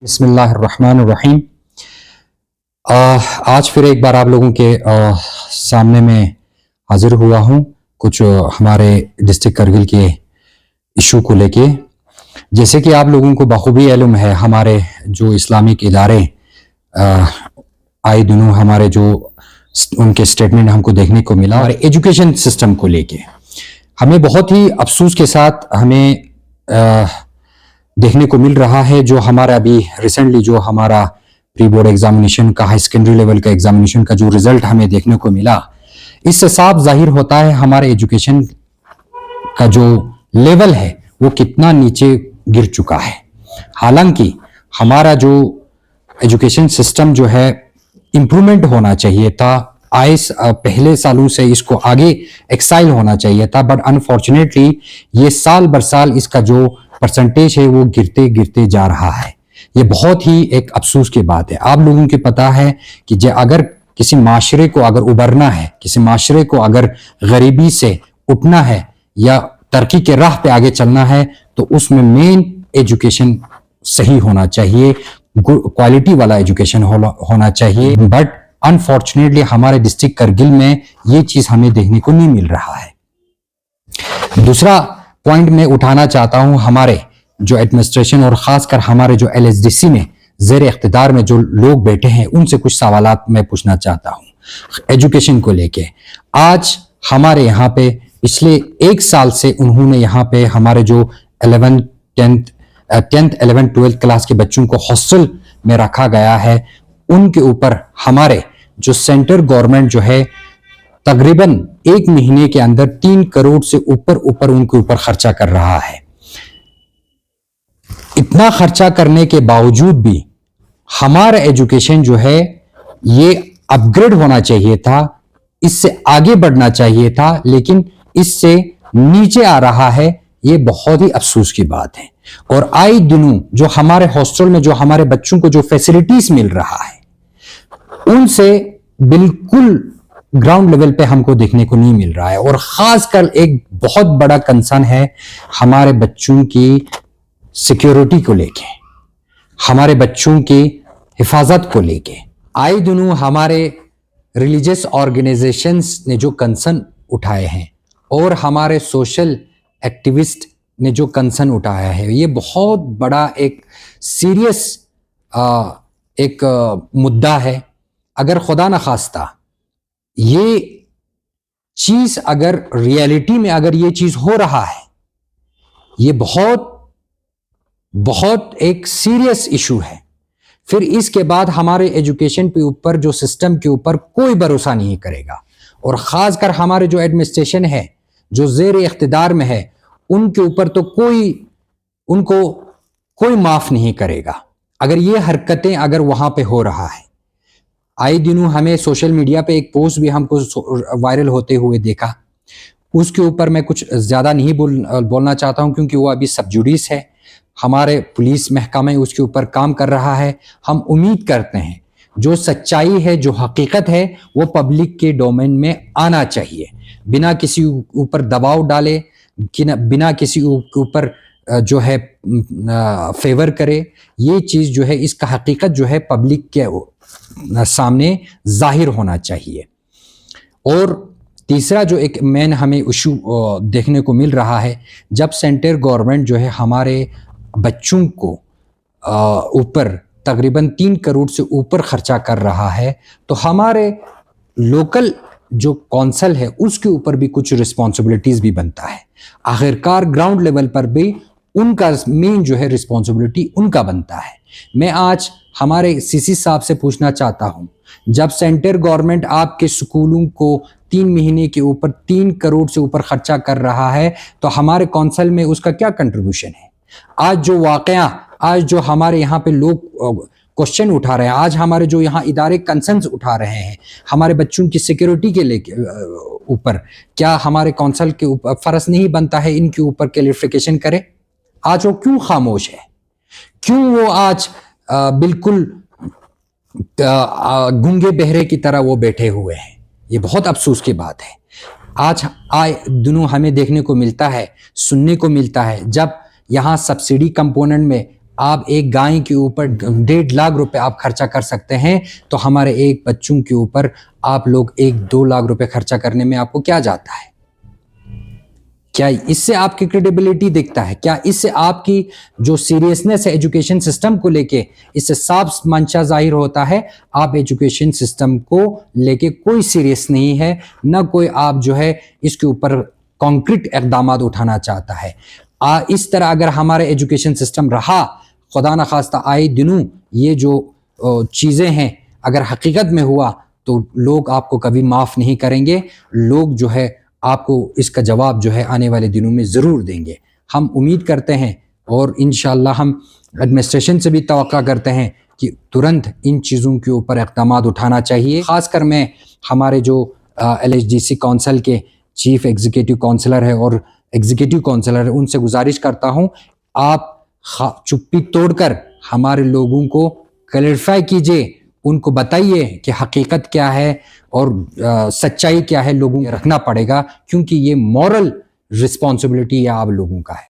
बिस्मिल्लाहिर्रहमानिर्रहीम। आज फिर एक बार आप लोगों के सामने में हाजिर हुआ हूँ कुछ हमारे डिस्ट्रिक्ट करगिल के इशू को लेके। जैसे कि आप लोगों को बखूबी इल्म है, हमारे जो इस्लामिक इदारे आए दिनों हमारे जो उनके स्टेटमेंट हमको देखने को मिला, हमारे एजुकेशन सिस्टम को लेके हमें बहुत ही अफसोस के साथ हमें देखने को मिल रहा है। जो हमारा अभी रिसेंटली जो हमारा प्री बोर्ड एग्जामिनेशन का हाई सेकेंडरी लेवल का एग्जामिनेशन का जो रिजल्ट हमें देखने को मिला, इससे साफ जाहिर होता है हमारे एजुकेशन का जो लेवल है वो कितना नीचे गिर चुका है। हालांकि हमारा जो एजुकेशन सिस्टम जो है इम्प्रूवमेंट होना चाहिए था, पहले सालों से इसको आगे एक्साइल होना चाहिए था, बट अनफॉर्चुनेटली ये साल बर साल इसका जो परसेंटेज है वो गिरते गिरते जा रहा है। ये बहुत ही एक अफसोस की बात है। आप लोगों को पता है कि अगर किसी माशरे को अगर उबरना है, किसी माशरे को अगर गरीबी से उठना है या तरक्की के राह पे आगे चलना है, तो उसमें मेन एजुकेशन सही होना चाहिए, क्वालिटी वाला एजुकेशन होना चाहिए। बट अनफॉर्चुनेटली हमारे डिस्ट्रिक्ट करगिल में ये चीज हमें देखने को नहीं मिल रहा है। दूसरा पॉइंट मैं उठाना चाहता हूं, हमारे जो एडमिनिस्ट्रेशन और खासकर हमारे जो LSDC में जेर इख्तिदार में जो लोग बैठे हैं उनसे कुछ सवालात मैं पूछना चाहता हूं एजुकेशन को लेके। आज हमारे यहाँ पे पिछले एक साल से उन्होंने यहाँ पे हमारे जो 10th 11th 12th क्लास के बच्चों को हॉस्टल में रखा गया है, उनके ऊपर हमारे जो सेंट्रल गवर्नमेंट जो है तकरीबन एक महीने के अंदर 3 करोड़ से ऊपर उनके ऊपर खर्चा कर रहा है। इतना खर्चा करने के बावजूद भी हमारा एजुकेशन जो है ये अपग्रेड होना चाहिए था, इससे आगे बढ़ना चाहिए था, लेकिन इससे नीचे आ रहा है। ये बहुत ही अफसोस की बात है। और आए दिनों जो हमारे हॉस्टल में जो हमारे बच्चों को जो फैसिलिटीज मिल रहा है उनसे बिल्कुल ग्राउंड लेवल पे हमको देखने को नहीं मिल रहा है। और खासकर एक बहुत बड़ा कंसर्न है हमारे बच्चों की सिक्योरिटी को लेके, हमारे बच्चों की हिफाजत को लेके। आए दिनों हमारे रिलीजियस ऑर्गेनाइजेशंस ने जो कंसर्न उठाए हैं और हमारे सोशल एक्टिविस्ट ने जो कंसर्न उठाया है, ये बहुत बड़ा एक सीरियस एक मुद्दा है। अगर खुदा न खास्ता ये चीज अगर रियलिटी में अगर ये चीज हो रहा है, ये बहुत बहुत एक सीरियस इशू है। फिर इसके बाद हमारे एजुकेशन के ऊपर जो सिस्टम के ऊपर कोई भरोसा नहीं करेगा। और खासकर हमारे जो एडमिनिस्ट्रेशन है जो जेर इख्तिदार में है उनके ऊपर तो उनको कोई माफ नहीं करेगा अगर ये हरकतें अगर वहां पे हो रहा है। आए दिनों हमें सोशल मीडिया पे एक पोस्ट भी हमको वायरल होते हुए देखा, उसके ऊपर मैं कुछ ज्यादा नहीं बोलना चाहता हूं क्योंकि वो अभी सब जुडिस है। हमारे पुलिस महकमा उसके ऊपर काम कर रहा है। हम उम्मीद करते हैं जो सच्चाई है, जो हकीकत है, वो पब्लिक के डोमेन में आना चाहिए, बिना किसी ऊपर दबाव डाले, बिना किसी के ऊपर जो है फेवर करे। ये चीज जो है इसका हकीकत जो है पब्लिक के सामने जाहिर होना चाहिए। और तीसरा जो एक मेन हमें इशू देखने को मिल रहा है, जब सेंट्रल गवर्नमेंट जो है हमारे बच्चों को ऊपर तकरीबन 3 करोड़ से ऊपर खर्चा कर रहा है, तो हमारे लोकल जो कौंसल है उसके ऊपर भी कुछ रिस्पॉन्सिबिलिटीज भी बनता है। आखिरकार ग्राउंड लेवल पर भी उनका मेन जो है रिस्पॉन्सिबिलिटी उनका बनता है। मैं आज हमारे CC साहब से पूछना चाहता हूं, जब सेंट्रल गवर्नमेंट आपके स्कूलों को 3 महीने के ऊपर 3 करोड़ से ऊपर खर्चा कर रहा है, तो हमारे कौंसल में उसका क्या कंट्रीब्यूशन है? आज जो वाकया, आज जो हमारे यहाँ पे लोग क्वेश्चन उठा रहे हैं, आज हमारे जो यहाँ इदारे कंसर्न्स उठा रहे हैं हमारे बच्चों की सिक्योरिटी के लेके ऊपर, क्या हमारे कौंसल के ऊपर फर्ज नहीं बनता है इनके ऊपर क्लैरिफिकेशन करे? आज वो क्यों खामोश है? क्यों वो आज बिल्कुल गूंगे बहरे की तरह वो बैठे हुए हैं? ये बहुत अफसोस की बात है। आज आए दिनों हमें देखने को मिलता है, सुनने को मिलता है, जब यहाँ सब्सिडी कंपोनेंट में आप एक गाय के ऊपर 1.5 लाख रुपए आप खर्चा कर सकते हैं, तो हमारे एक बच्चों के ऊपर आप लोग 1-2 लाख रुपए खर्चा करने में आपको क्या जाता है? क्या इससे आपकी क्रेडिबिलिटी दिखता है? क्या इससे आपकी जो सीरियसनेस है एजुकेशन सिस्टम को लेके, इससे साफ मंशा जाहिर होता है आप एजुकेशन सिस्टम को लेके कोई सीरियस नहीं है, ना कोई आप जो है इसके ऊपर कॉन्क्रीट इकदाम उठाना चाहता है। इस तरह अगर हमारा एजुकेशन सिस्टम रहा, खुदा न खास्ता आए दिनों ये जो चीज़ें हैं अगर हकीकत में हुआ, तो लोग आपको कभी माफ़ नहीं करेंगे। लोग जो है आपको इसका जवाब जो है आने वाले दिनों में ज़रूर देंगे। हम उम्मीद करते हैं और इंशाअल्लाह हम एडमिनिस्ट्रेशन से भी तवक्का करते हैं कि तुरंत इन चीज़ों के ऊपर इक़दाम उठाना चाहिए। ख़ासकर मैं हमारे जो LHDC काउंसिल के चीफ एग्जीक्यूटिव काउंसलर है और एग्जीक्यूटिव काउंसलर है, उनसे गुजारिश करता हूँ आप चुप्पी तोड़कर हमारे लोगों को क्लैरिफाई कीजिए, उनको बताइए कि हकीकत क्या है और सच्चाई क्या है, लोगों को रखना पड़ेगा, क्योंकि ये मॉरल रिस्पॉन्सिबिलिटी आप लोगों का है।